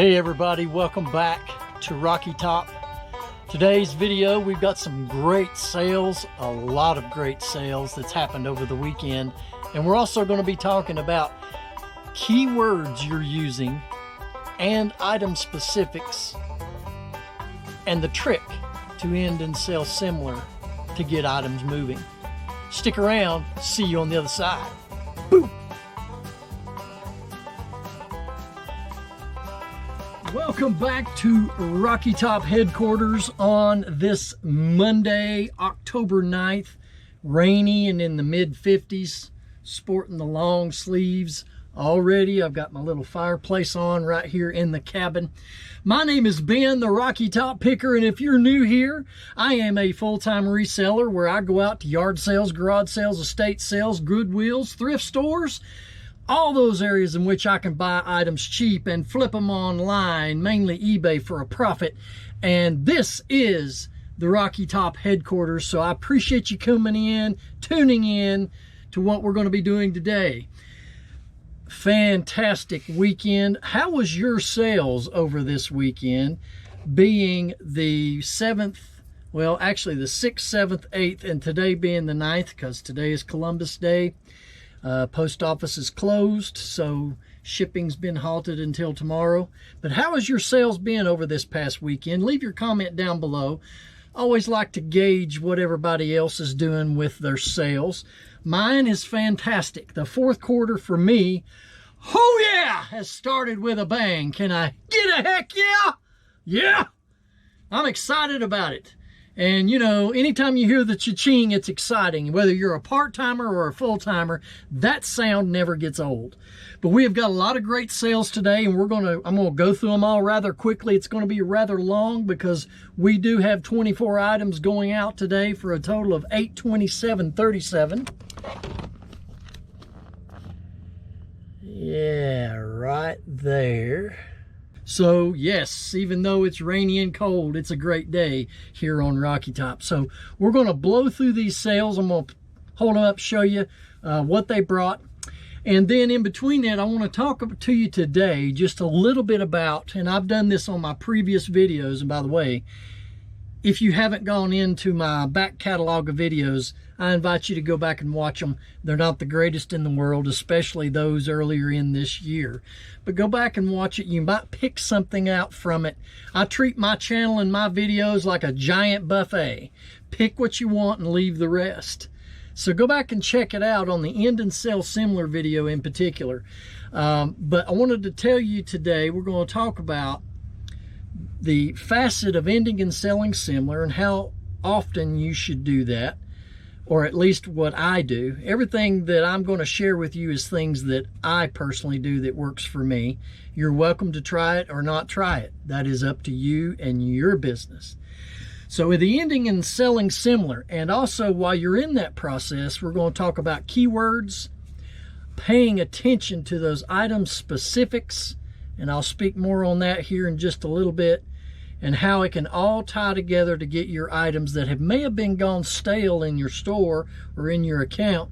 Hey everybody, welcome back to Rocky Top. Today's video, we've got some great sales, a lot of great sales that's happened over the weekend. And we're also going to be talking about keywords you're using and item specifics and the trick to end and sell similar to get items moving. Stick around, see you on the other side. Boom! Welcome back to Rocky Top headquarters on this Monday, October 9th. Rainy and in the mid-50s, sporting the long sleeves already. I've got my little fireplace on right here in the cabin. My name is Ben, the Rocky Top Picker, and if you're new here, I am a full-time reseller where I go out to yard sales, garage sales, estate sales, Goodwills, thrift stores, all those areas in which I can buy items cheap and flip them online, mainly eBay, for a profit. And this is the Rocky Top headquarters, so I appreciate you coming in, tuning in to what we're going to be doing today. Fantastic weekend. How was your sales over this weekend, being the 7th, well, actually the 6th, 7th, 8th, and today being the 9th, because today is Columbus Day. Post office is closed, so shipping's been halted until tomorrow. But how has your sales been over this past weekend? Leave your comment down below. Always like to gauge what everybody else is doing with their sales. Mine is fantastic. The fourth quarter for me, oh yeah, has started with a bang. Can I get a heck yeah? Yeah, I'm excited about it. And, you know, anytime you hear the cha-ching, it's exciting. Whether you're a part-timer or a full-timer, that sound never gets old. But we have got a lot of great sales today, and I'm going to go through them all rather quickly. It's going to be rather long because we do have 24 items going out today for a total of $827.37. Yeah, right there. So yes, even though it's rainy and cold, it's a great day here on Rocky Top. So we're going to blow through these sales. I'm going to hold them up, show you what they brought. And then in between that, I want to talk to you today just a little bit about, and I've done this on my previous videos, and by the way, if you haven't gone into my back catalog of videos, I invite you to go back and watch them. They're not the greatest in the world, especially those earlier in this year. But go back and watch it. You might pick something out from it. I treat my channel and my videos like a giant buffet. Pick what you want and leave the rest. So go back and check it out on the End and Sell Similar video in particular. But I wanted to tell you today, we're going to talk about the facet of ending and selling similar and how often you should do that, or at least what I do. Everything that I'm going to share with you is things that I personally do that works for me. You're welcome to try it or not try it. That is up to you and your business. So with the ending and selling similar, and also while you're in that process, we're going to talk about keywords, paying attention to those item specifics, and I'll speak more on that here in just a little bit, and how it can all tie together to get your items that may have been gone stale in your store or in your account.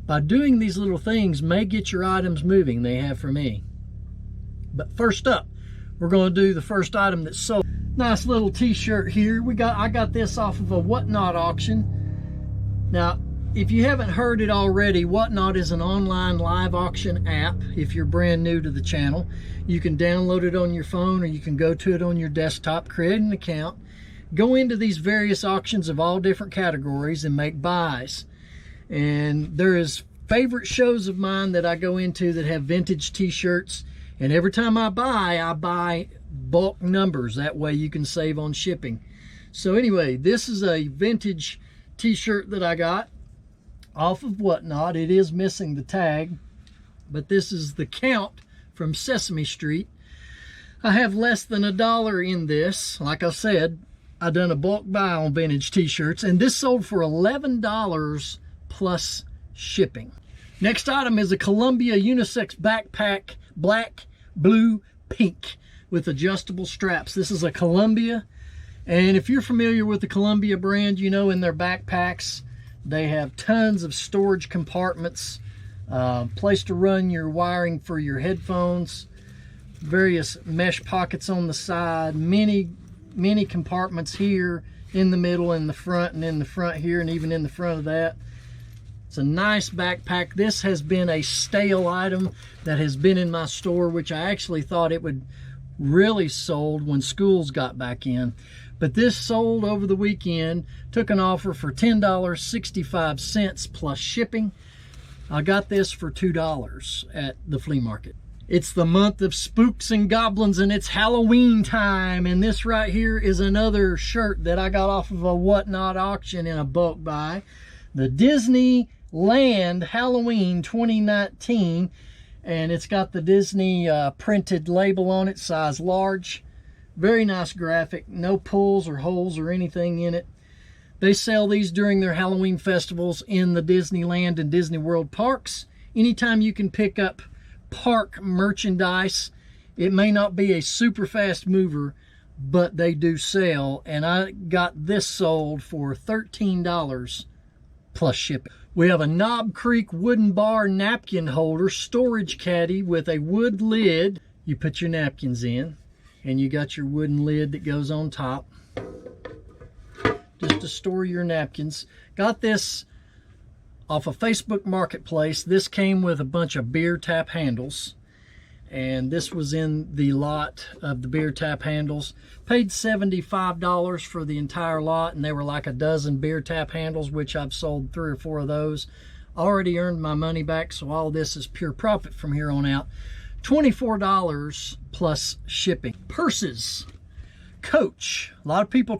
By doing these little things may get your items moving. They have for me. But first up, we're going to do the first item that's sold. Nice little t-shirt here. I got this off of a Whatnot auction. Now, if you haven't heard it already, Whatnot is an online live auction app. If you're brand new to the channel, you can download it on your phone, or you can go to it on your desktop, create an account, go into these various auctions of all different categories and make buys. And there is favorite shows of mine that I go into that have vintage t-shirts, and every time I buy bulk numbers. That way you can save on shipping. So anyway, this is a vintage t-shirt that I got off of Whatnot. It is missing the tag, but this is the Count from Sesame Street. I have less than $1 in this. Like I said, I done a bulk buy on vintage t-shirts, and this sold for $11 plus shipping. Next item is a Columbia unisex backpack, black, blue, pink, with adjustable straps. This is a Columbia, and if you're familiar with the Columbia brand, you know in their backpacks they have tons of storage compartments, place to run your wiring for your headphones, various mesh pockets on the side, many compartments here in the middle, in the front, and in the front here, and even in the front of that. It's a nice backpack. This has been a stale item that has been in my store, which I actually thought it would really sold when schools got back in. But this sold over the weekend, took an offer for $10.65 plus shipping. I got this for $2 at the flea market. It's the month of spooks and goblins, and it's Halloween time. And this right here is another shirt that I got off of a Whatnot auction in a bulk buy. The Disneyland Halloween 2019. And it's got the Disney printed label on it, size large. Very nice graphic, no pulls or holes or anything in it. They sell these during their Halloween festivals in the Disneyland and Disney World parks. Anytime you can pick up park merchandise, it may not be a super fast mover, but they do sell. And I got this sold for $13 plus shipping. We have a Knob Creek wooden bar napkin holder storage caddy with a wood lid. You put your napkins in, and you got your wooden lid that goes on top just to store your napkins. Got this off of Facebook Marketplace. This came with a bunch of beer tap handles, and this was in the lot of the beer tap handles. Paid $75 for the entire lot, and they were like a dozen beer tap handles, which I've sold 3 or 4 of those. Already earned my money back, so all this is pure profit from here on out. $24 plus shipping. Purses. Coach. A lot of people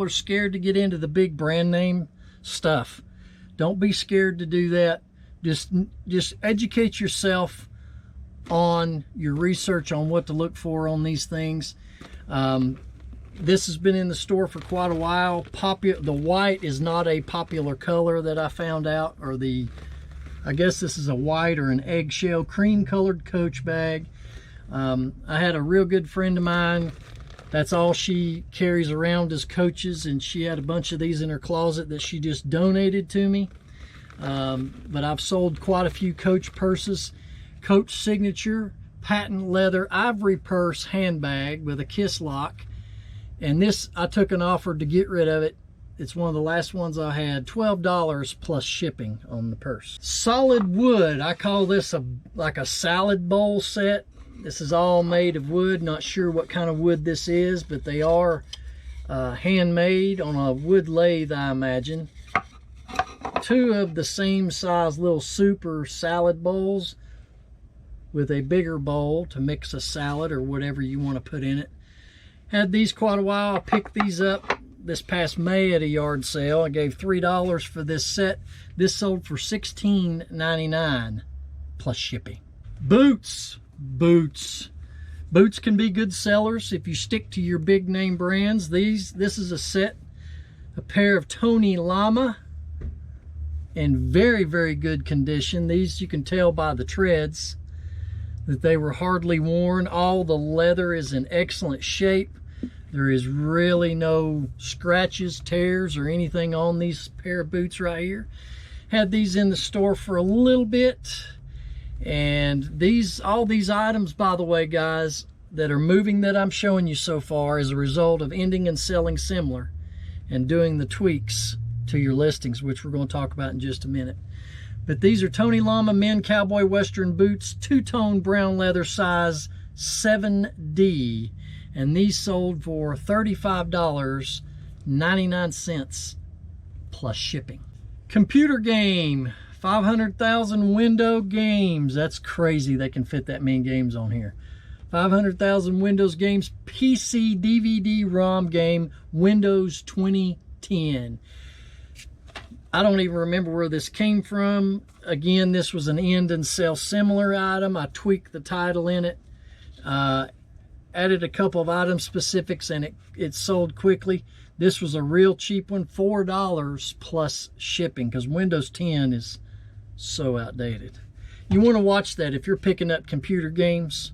are scared to get into the big brand name stuff. Don't be scared to do that. Just educate yourself on your research on what to look for on these things. This has been in the store for quite a while. The white is not a popular color that I found out, or I guess this is a white or an eggshell cream colored Coach bag. I had a real good friend of mine, that's all she carries around is Coaches, and she had a bunch of these in her closet that she just donated to me. But I've sold quite a few Coach purses. Coach signature patent leather ivory purse handbag with a kiss lock, and this I took an offer to get rid of it. It's one of the last ones I had. $12 plus shipping on the purse. Solid wood. I call this like a salad bowl set. This is all made of wood. Not sure what kind of wood this is, but they are handmade on a wood lathe, I imagine. 2 of the same size little super salad bowls with a bigger bowl to mix a salad or whatever you want to put in it. Had these quite a while. I picked these up this past May at a yard sale. I gave $3 for this set. This sold for $16.99 plus shipping. Boots. Boots can be good sellers if you stick to your big name brands. This is a pair of Tony Lama in very, very good condition. These you can tell by the treads that they were hardly worn. All the leather is in excellent shape. There is really no scratches, tears, or anything on these pair of boots right here. Had these in the store for a little bit. And all these items, by the way, guys, that are moving that I'm showing you so far is a result of ending and selling similar and doing the tweaks to your listings, which we're going to talk about in just a minute. But these are Tony Lama Men Cowboy Western Boots, 2-tone brown leather, size 7D. And these sold for $35.99 plus shipping. Computer game. 500,000 window games. That's crazy they can fit that many games on here. 500,000 Windows games. PC DVD ROM game. Windows 2010. I don't even remember where this came from. Again, this was an end and sell similar item. I tweaked the title in it. Added a couple of item specifics, and it sold quickly. This was a real cheap one. $4 plus shipping, because Windows 10 is so outdated. You want to watch that if you're picking up computer games.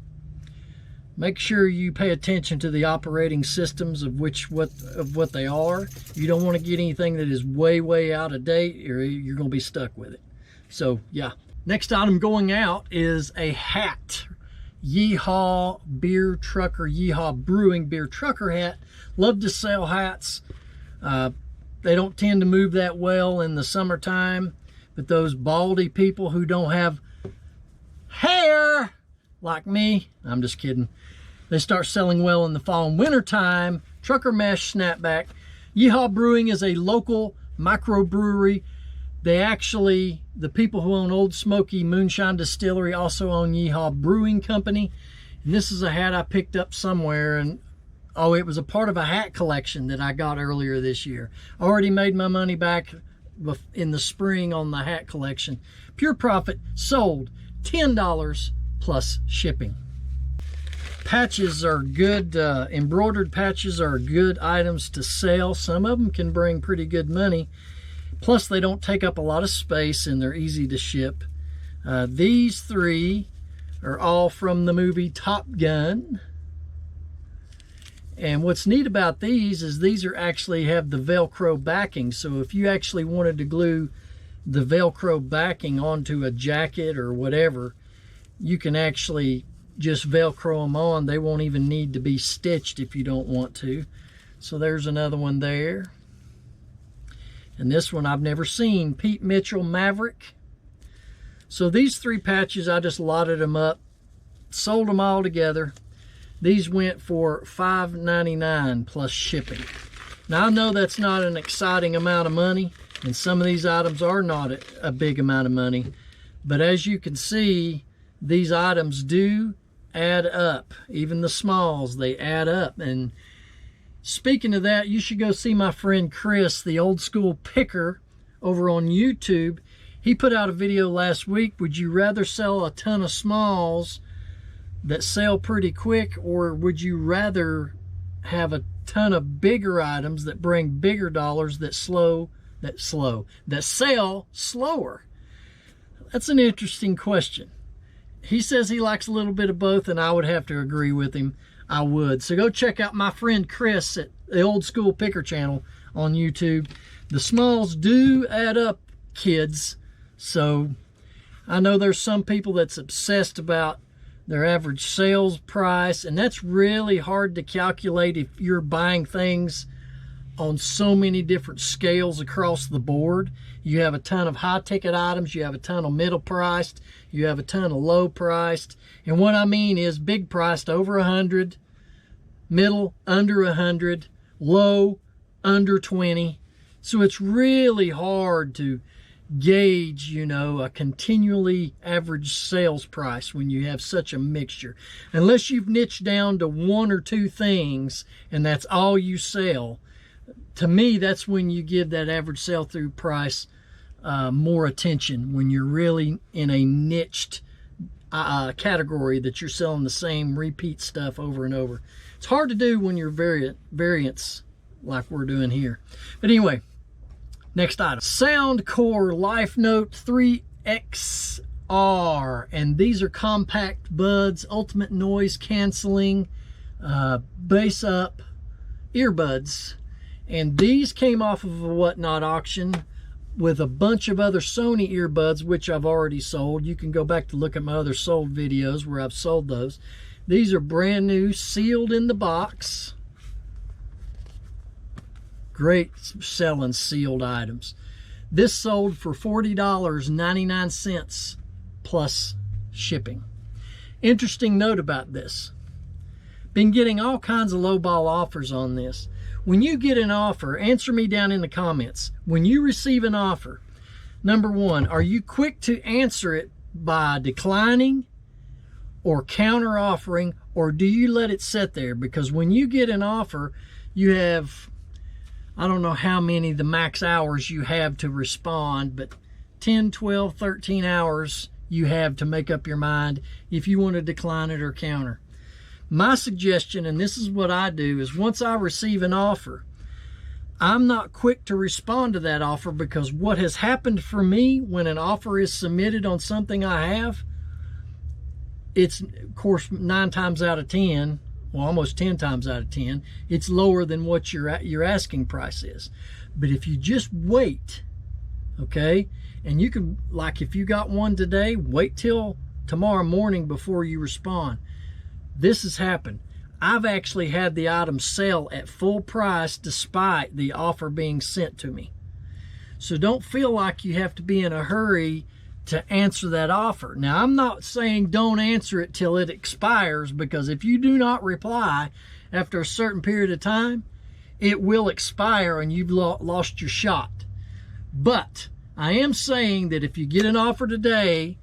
Make sure you pay attention to the operating systems of what they are. You don't want to get anything that is way out of date, or you're going to be stuck with it. So yeah. Next item going out is a hat. Yeehaw Beer Trucker, Yeehaw Brewing Beer Trucker hat. Love to sell hats. They don't tend to move that well in the summertime, but those baldy people who don't have hair like me, I'm just kidding, they start selling well in the fall and winter time. Trucker mesh snapback. Yeehaw Brewing is a local microbrewery. They actually, the people who own Old Smoky Moonshine Distillery also own Yeehaw Brewing Company. And this is a hat I picked up somewhere, and oh, it was a part of a hat collection that I got earlier this year. I already made my money back in the spring on the hat collection. Pure profit, sold $10 plus shipping. Patches are good, embroidered patches are good items to sell. Some of them can bring pretty good money. Plus, they don't take up a lot of space and they're easy to ship. These three are all from the movie Top Gun. And what's neat about these is these are actually have the Velcro backing. So if you actually wanted to glue the Velcro backing onto a jacket or whatever, you can actually just Velcro them on. They won't even need to be stitched if you don't want to. So there's another one there. And this one I've never seen, Pete Mitchell Maverick. So these three patches, I just lotted them up, sold them all together. These went for $5.99 plus shipping. Now I know that's not an exciting amount of money, and some of these items are not a big amount of money, but as you can see, these items do add up. Even the smalls, they add up. And speaking of that, you should go see my friend Chris, the Old School Picker, over on YouTube. He put out a video last week. Would you rather sell a ton of smalls that sell pretty quick, or would you rather have a ton of bigger items that bring bigger dollars that sell slower? That's an interesting question. He says he likes a little bit of both, and I would have to agree with him. I would. So go check out my friend Chris at the Old School Picker channel on YouTube. The smalls do add up, kids. So I know there's some people that's obsessed about their average sales price, and that's really hard to calculate if you're buying things on so many different scales across the board. You have a ton of high ticket items, you have a ton of middle priced, you have a ton of low priced, and what I mean is big priced over 100, middle under 100, low under 20. So it's really hard to gauge, you know, a continually average sales price when you have such a mixture, unless you've niched down to one or two things and that's all you sell. To me, that's when you give that average sell through price more attention, when you're really in a niched category that you're selling the same repeat stuff over and over. It's hard to do when you're variants like we're doing here. But anyway, next item, Soundcore Life Note 3XR, and these are compact buds, ultimate noise canceling, bass up earbuds, and these came off of a Whatnot auction with a bunch of other Sony earbuds, which I've already sold. You can go back to look at my other sold videos where I've sold those. These are brand new, sealed in the box. Great selling sealed items. This sold for $40.99 plus shipping. Interesting note about this. Been getting all kinds of lowball offers on this. When you get an offer, answer me down in the comments. When you receive an offer, number one, are you quick to answer it by declining or counter offering, or do you let it sit there? Because when you get an offer, you have, I don't know how many the max hours you have to respond, but 10, 12, 13 hours you have to make up your mind if you want to decline it or counter. My suggestion, and this is what I do, is once I receive an offer, I'm not quick to respond to that offer, because what has happened for me when an offer is submitted on something I have, it's, of course, 9 times out of 10, well, almost 10 times out of 10, it's lower than what your asking price is. But if you just wait, okay, and you can, like if you got one today, wait till tomorrow morning before you respond. This has happened. I've actually had the item sell at full price despite the offer being sent to me. So don't feel like you have to be in a hurry to answer that offer. Now, I'm not saying don't answer it till it expires, because if you do not reply after a certain period of time, it will expire and you've lost your shot. But I am saying that if you get an offer today,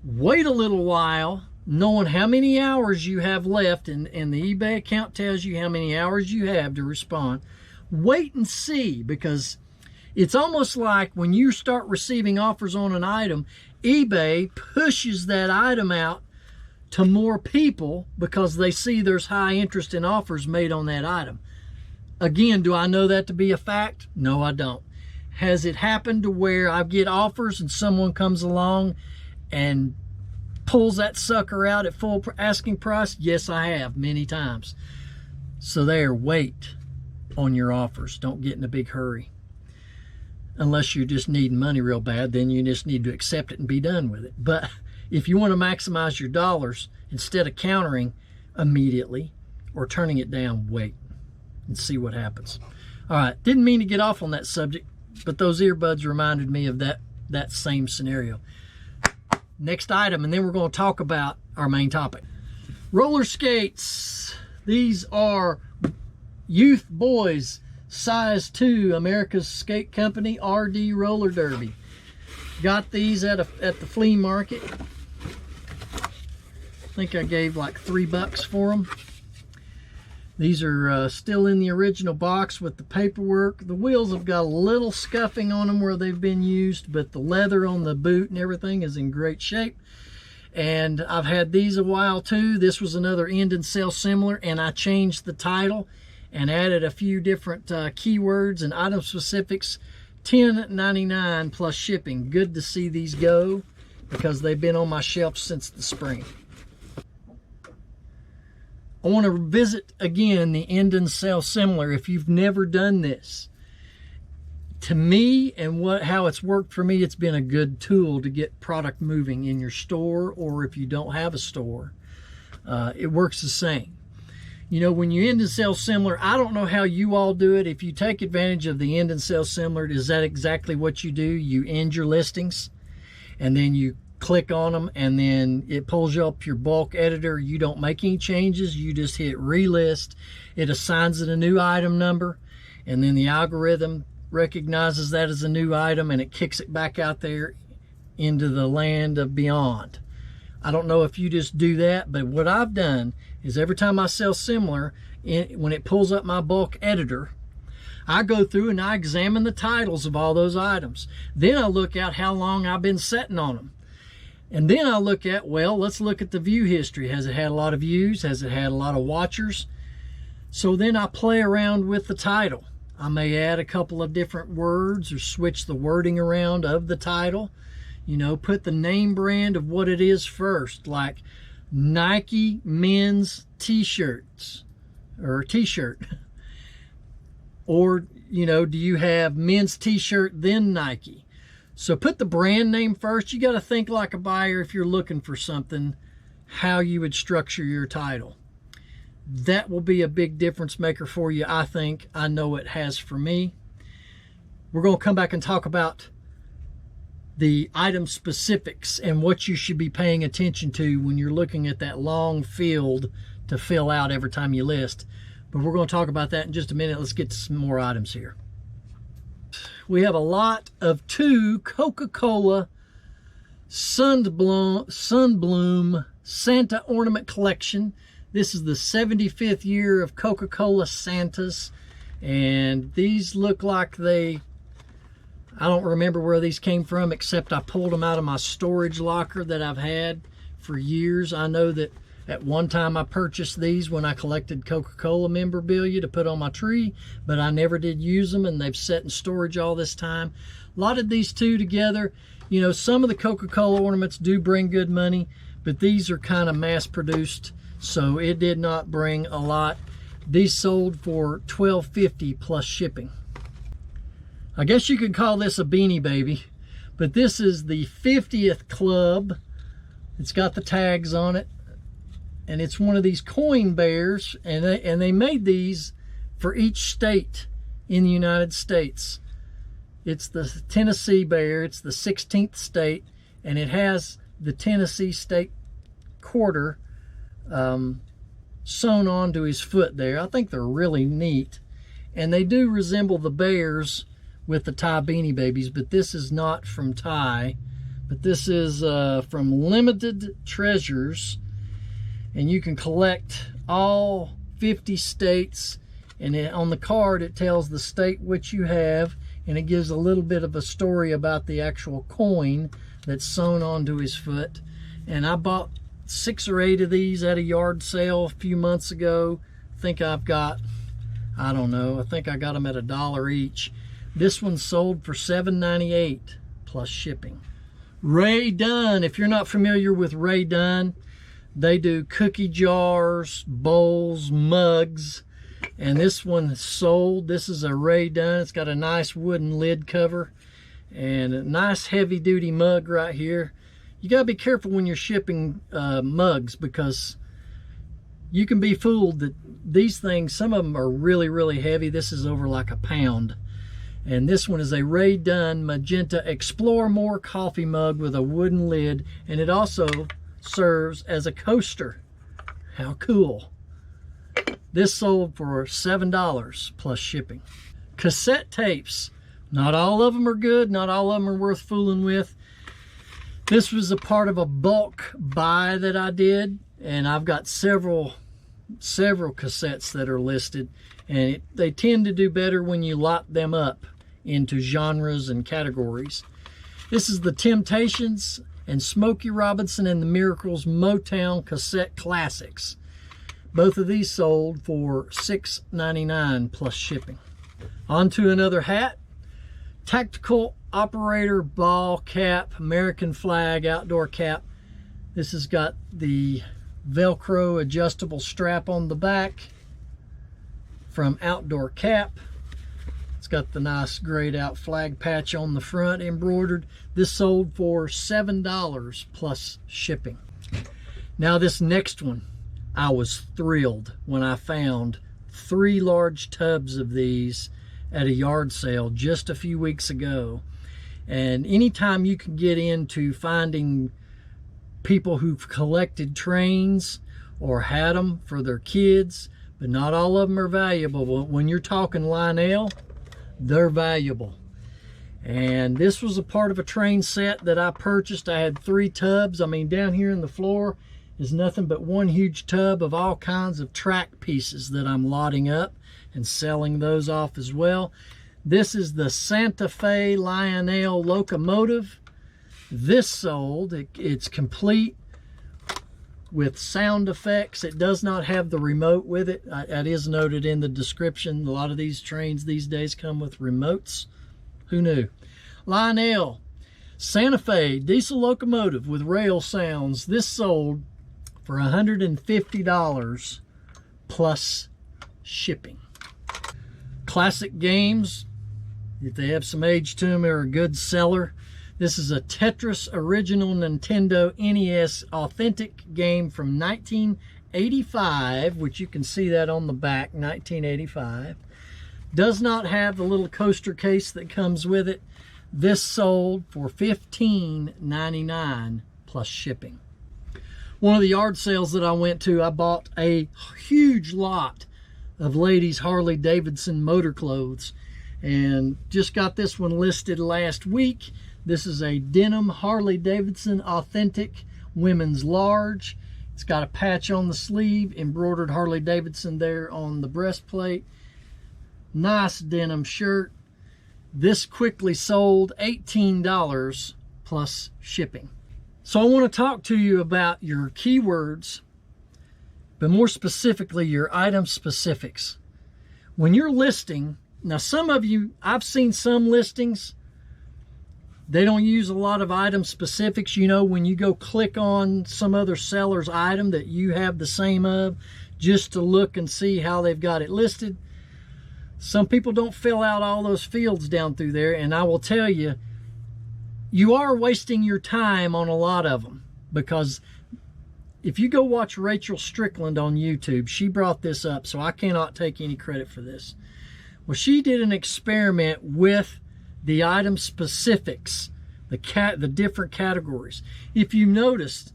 wait a little while, knowing how many hours you have left, and the eBay account tells you how many hours you have to respond. Wait and see, because it's almost like when you start receiving offers on an item, eBay pushes that item out to more people because they see there's high interest in offers made on that item. Again, do I know that to be a fact? No, I don't. Has it happened to where I get offers and someone comes along and pulls that sucker out at full asking price? Yes, I have, many times. So there, wait on your offers. Don't get in a big hurry. Unless you're just needing money real bad, then you just need to accept it and be done with it. But if you want to maximize your dollars, instead of countering immediately or turning it down, wait and see what happens. All right, didn't mean to get off on that subject, but those earbuds reminded me of that same scenario. Next item, and then we're going to talk about our main topic. Roller skates. These are youth boys, size 2, America's Skate Company RD Roller Derby. Got these at the flea market. I think I gave like $3 for them. These are still in the original box with the paperwork. The wheels have got a little scuffing on them where they've been used, but the leather on the boot and everything is in great shape. And I've had these a while too. This was another end and sell similar, and I changed the title and added a few different keywords and item specifics. $10.99 plus shipping. Good to see these go, because they've been on my shelf since the spring. I want to revisit again the end and sell similar. If you've never done this, to me and how it's worked for me, it's been a good tool to get product moving in your store, or if you don't have a store, it works the same. You know, when you end and sell similar, I don't know how you all do it. If you take advantage of the end and sell similar, is that exactly what you do? You end your listings and then you click on them, and then it pulls you up your bulk editor. You don't make any changes. You just hit relist. It assigns it a new item number, and then the algorithm recognizes that as a new item, and it kicks it back out there into the land of beyond. I don't know if you just do that, but what I've done is every time I sell similar, when it pulls up my bulk editor, I go through and I examine the titles of all those items. Then I look at how long I've been setting on them. And then I look at, well, let's look at the view history. Has it had a lot of views? Has it had a lot of watchers? So then I play around with the title. I may add a couple of different words or switch the wording around of the title. You know, put the name brand of what it is first, like Nike men's t-shirts or t-shirt. Or, you know, do you have men's t-shirt then Nike? So put the brand name first. You got to think like a buyer if you're looking for something, how you would structure your title. That will be a big difference maker for you, I think. I know it has for me. We're going to come back and talk about the item specifics and what you should be paying attention to when you're looking at that long field to fill out every time you list. But we're going to talk about that in just a minute. Let's get to some more items here. We have a lot of 2 Coca-Cola Sunbloom Santa Ornament Collection. This is the 75th year of Coca-Cola Santas, and these look like I don't remember where these came from, except I pulled them out of my storage locker that I've had for years. I know that at one time I purchased these when I collected Coca-Cola memorabilia to put on my tree, but I never did use them, and they've sat in storage all this time. A lot of these 2 together, you know, some of the Coca-Cola ornaments do bring good money, but these are kind of mass-produced, so it did not bring a lot. These sold for $12.50 plus shipping. I guess you could call this a Beanie Baby, but this is the 50th club. It's got the tags on it. and it's one of these coin bears, and they made these for each state in the United States. It's the Tennessee bear. It's the 16th state, and it has the Tennessee state quarter sewn onto his foot there. I think they're really neat, and they do resemble the bears with the Ty Beanie Babies, but this is not from Ty, but this is from Limited Treasures, and you can collect all 50 states, and on the card it tells the state which you have, and it gives a little bit of a story about the actual coin that's sewn onto his foot. And I bought 6 or 8 of these at a yard sale a few months ago. I think I've got, I don't know, I think I got them at $1 each. This one sold for $7.98 plus shipping. Ray Dunn, if you're not familiar with Ray Dunn, they do cookie jars, bowls, mugs, and this one sold. This is a Ray Dunn. It's got a nice wooden lid cover and a nice heavy duty mug right here. You gotta be careful when you're shipping mugs, because you can be fooled that these things, some of them are really, really heavy. This is over like a pound. And this one is a Ray Dunn Magenta Explore More coffee mug with a wooden lid, and it also serves as a coaster. How cool. This sold for $7 plus shipping. Cassette tapes. Not all of them are good. Not all of them are worth fooling with. This was a part of a bulk buy that I did, and I've got several cassettes that are listed, and they tend to do better when you lot them up into genres and categories. This is the Temptations and Smokey Robinson and the Miracles Motown Cassette Classics. Both of these sold for $6.99 plus shipping. On to another hat. Tactical Operator Ball Cap, American Flag Outdoor Cap. This has got the Velcro adjustable strap on the back from Outdoor Cap. It's got the nice grayed out flag patch on the front embroidered. This sold for $7 plus shipping. Now this next one, I was thrilled when I found 3 large tubs of these at a yard sale just a few weeks ago. And anytime you can get into finding people who've collected trains or had them for their kids, but not all of them are valuable. But when you're talking Lionel, they're valuable. And this was a part of a train set that I purchased. I had 3 tubs. I mean, down here in the floor is nothing but one huge tub of all kinds of track pieces that I'm lotting up and selling those off as well. This is the Santa Fe Lionel locomotive. This sold. It's complete with sound effects. It does not have the remote with it. That is noted in the description. A lot of these trains these days come with remotes. Who knew? Lionel Santa Fe diesel locomotive with rail sounds. This sold for $150 plus shipping. Classic games, if they have some age to them, are a good seller. This is a Tetris original Nintendo NES authentic game from 1985, which you can see that on the back, 1985. Does not have the little coaster case that comes with it. This sold for $15.99 plus shipping. One of the yard sales that I went to, I bought a huge lot of ladies' Harley Davidson motor clothes, and just got this one listed last week. This is a denim Harley Davidson authentic women's large. It's got a patch on the sleeve, embroidered Harley Davidson there on the breastplate. Nice denim shirt. This quickly sold $18 plus shipping. So I want to talk to you about your keywords, but more specifically your item specifics. When you're listing, now some of you, I've seen some listings, they don't use a lot of item specifics. You know, when you go click on some other seller's item that you have the same of, just to look and see how they've got it listed. Some people don't fill out all those fields down through there, and I will tell you, you are wasting your time on a lot of them, because if you go watch Rachel Strickland on YouTube, she brought this up, so I cannot take any credit for this. Well, she did an experiment with the item specifics, the different categories. If you noticed,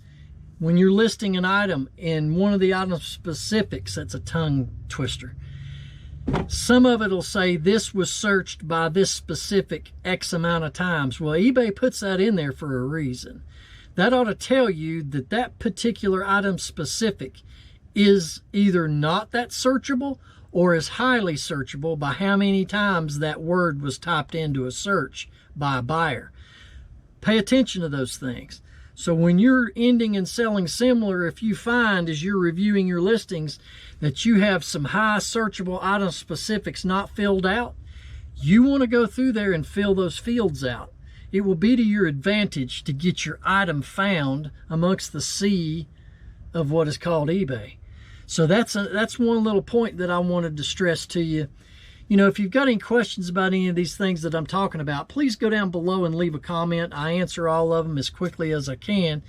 when you're listing an item in one of the item specifics, that's a tongue twister, some of it will say this was searched by this specific X amount of times. Well, eBay puts that in there for a reason. That ought to tell you that that particular item specific is either not that searchable or is highly searchable by how many times that word was typed into a search by a buyer. Pay attention to those things. So when you're ending and selling similar, if you find as you're reviewing your listings that you have some high searchable item specifics not filled out, you want to go through there and fill those fields out. It will be to your advantage to get your item found amongst the sea of what is called eBay. So that's one little point that I wanted to stress to you. You know, if you've got any questions about any of these things that I'm talking about, please go down below and leave a comment. I answer all of them as quickly as I can.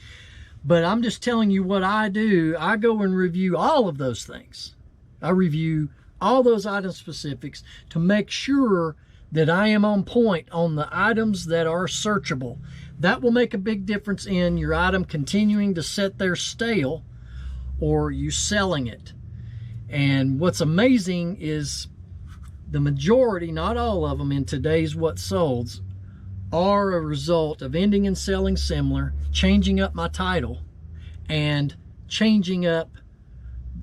But I'm just telling you what I do. I go and review all of those things. I review all those item specifics to make sure that I am on point on the items that are searchable. That will make a big difference in your item continuing to sit there stale or you selling it. And what's amazing is the majority, not all of them, in today's what solds are a result of ending and selling similar, changing up my title, and changing up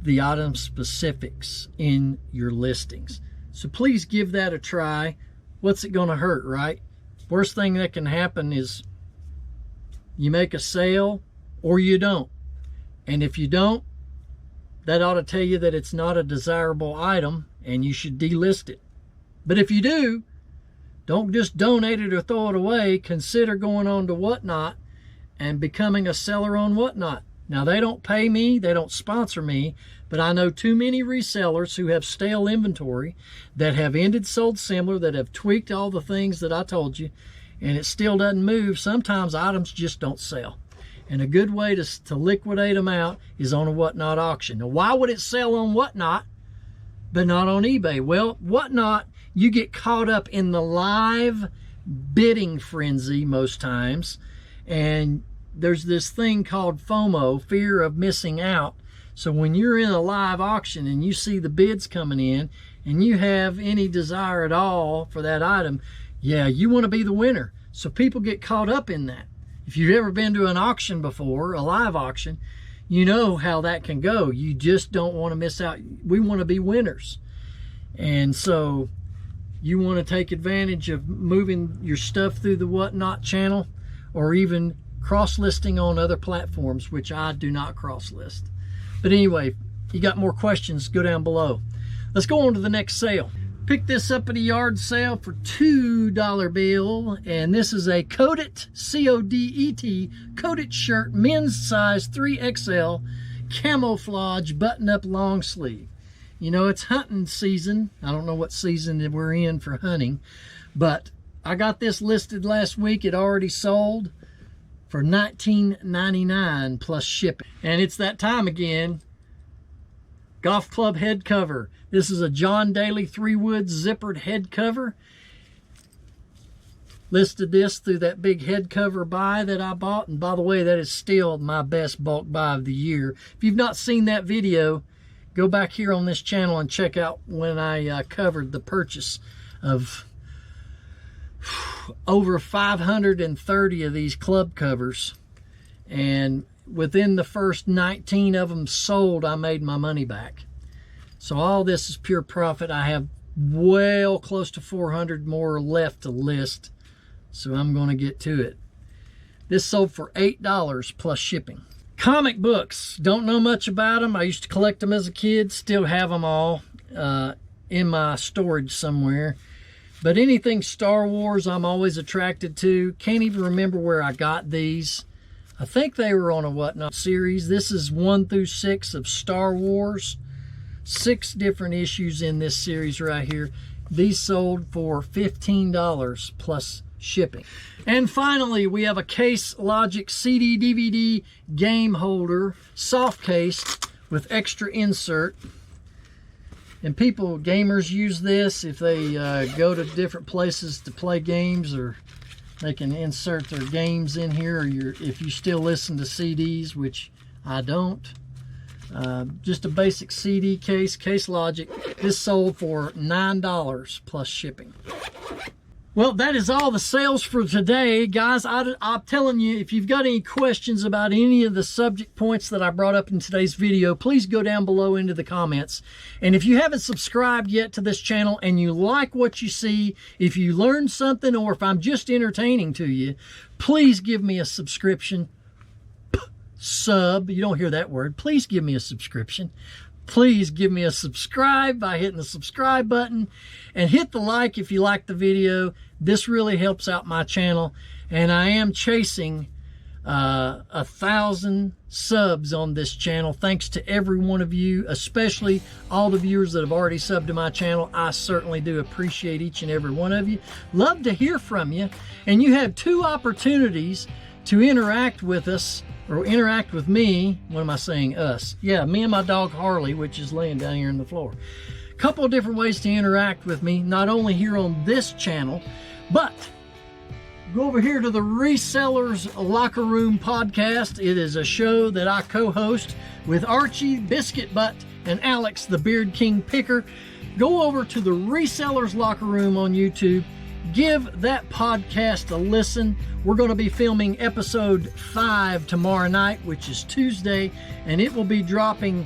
the item specifics in your listings. So please give that a try. What's it going to hurt, right? Worst thing that can happen is you make a sale or you don't. And if you don't, that ought to tell you that it's not a desirable item and you should delist it. But if you do, don't just donate it or throw it away. Consider going on to Whatnot and becoming a seller on Whatnot. Now, they don't pay me, they don't sponsor me, but I know too many resellers who have stale inventory that have ended, sold similar, that have tweaked all the things that I told you, and it still doesn't move. Sometimes items just don't sell. And a good way to liquidate them out is on a Whatnot auction. Now, why would it sell on Whatnot but not on eBay? Well, Whatnot, you get caught up in the live bidding frenzy most times, and there's this thing called FOMO, fear of missing out. So when you're in a live auction and you see the bids coming in and you have any desire at all for that item, yeah, you want to be the winner. So people get caught up in that. If you've ever been to an auction before, a live auction, you know how that can go. You just don't want to miss out. We want to be winners. And so you want to take advantage of moving your stuff through the Whatnot channel, or even cross-listing on other platforms, which I do not cross-list. But anyway, you got more questions, go down below. Let's go on to the next sale. Picked this up at a yard sale for $2 bill, and this is a Codet, C-O-D-E-T, Codet shirt, men's size 3XL, camouflage button-up long sleeve. You know, it's hunting season. I don't know what season we're in for hunting, but I got this listed last week. It already sold for $19.99 plus shipping. And it's that time again. Golf club head cover. This is a John Daly 3-wood zippered head cover. Listed this through that big head cover buy that I bought. And by the way, that is still my best bulk buy of the year. If you've not seen that video, go back here on this channel and check out when I covered the purchase of over 530 of these club covers, and within the first 19 of them sold, I made my money back. So all this is pure profit. I have well close to 400 more left to list, so I'm going to get to it. This sold for $8 plus shipping. Comic books, don't know much about them. I used to collect them as a kid, still have them all in my storage somewhere. But anything Star Wars, I'm always attracted to. Can't even remember where I got these. I think they were on a Whatnot series. This is 1 through 6 of Star Wars. 6 different issues in this series right here. These sold for $15 plus shipping. And finally, we have a Case Logic CD DVD game holder, soft cased with extra insert. And gamers use this if they go to different places to play games, or they can insert their games in here, or if you still listen to CDs, which I don't. Just a basic CD case, Case Logic. This sold for $9 plus shipping. Well, that is all the sales for today, guys. I'm telling you, if you've got any questions about any of the subject points that I brought up in today's video, please go down below into the comments. And if you haven't subscribed yet to this channel and you like what you see, if you learned something, or if I'm just entertaining to you, please give me a subscription. Sub, you don't hear that word. Please give me a subscription. Please give me a subscribe by hitting the subscribe button, and hit the like if you like the video. This really helps out my channel, and I am chasing 1,000 subs on this channel. Thanks to every one of you, especially all the viewers that have already subbed to my channel. I certainly do appreciate each and every one of you. Love to hear from you, and you have 2 opportunities to interact with us, or interact with me. What am I saying? Us. Yeah, me and my dog Harley, which is laying down here on the floor. A couple of different ways to interact with me, not only here on this channel, but go over here to the Resellers Locker Room podcast. It is a show that I co-host with Archie Biscuit Butt and Alex the Beard King Picker. Go over to the Resellers Locker Room on YouTube. Give that podcast a listen. We're going to be filming episode 5 tomorrow night, which is Tuesday, and it will be dropping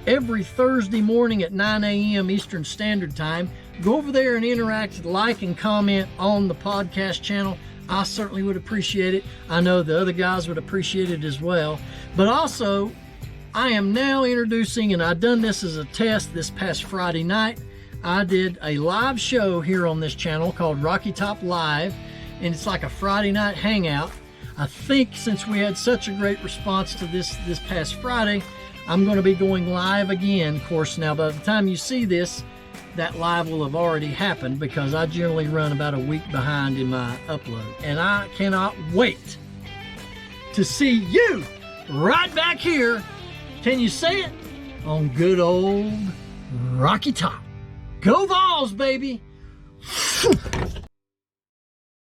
every Thursday morning at 9 a.m. Eastern Standard Time. Go over there and interact, like and comment on the podcast channel. I certainly would appreciate it. I know the other guys would appreciate it as well. But also, I am now introducing, and I've done this as a test this past Friday night, I did a live show here on this channel called Rocky Top Live, and it's like a Friday night hangout. I think since we had such a great response to this past Friday, I'm going to be going live again. Of course, now by the time you see this, that live will have already happened, because I generally run about a week behind in my upload. And I cannot wait to see you right back here. Can you say it? On good old Rocky Top. Go Vols, baby!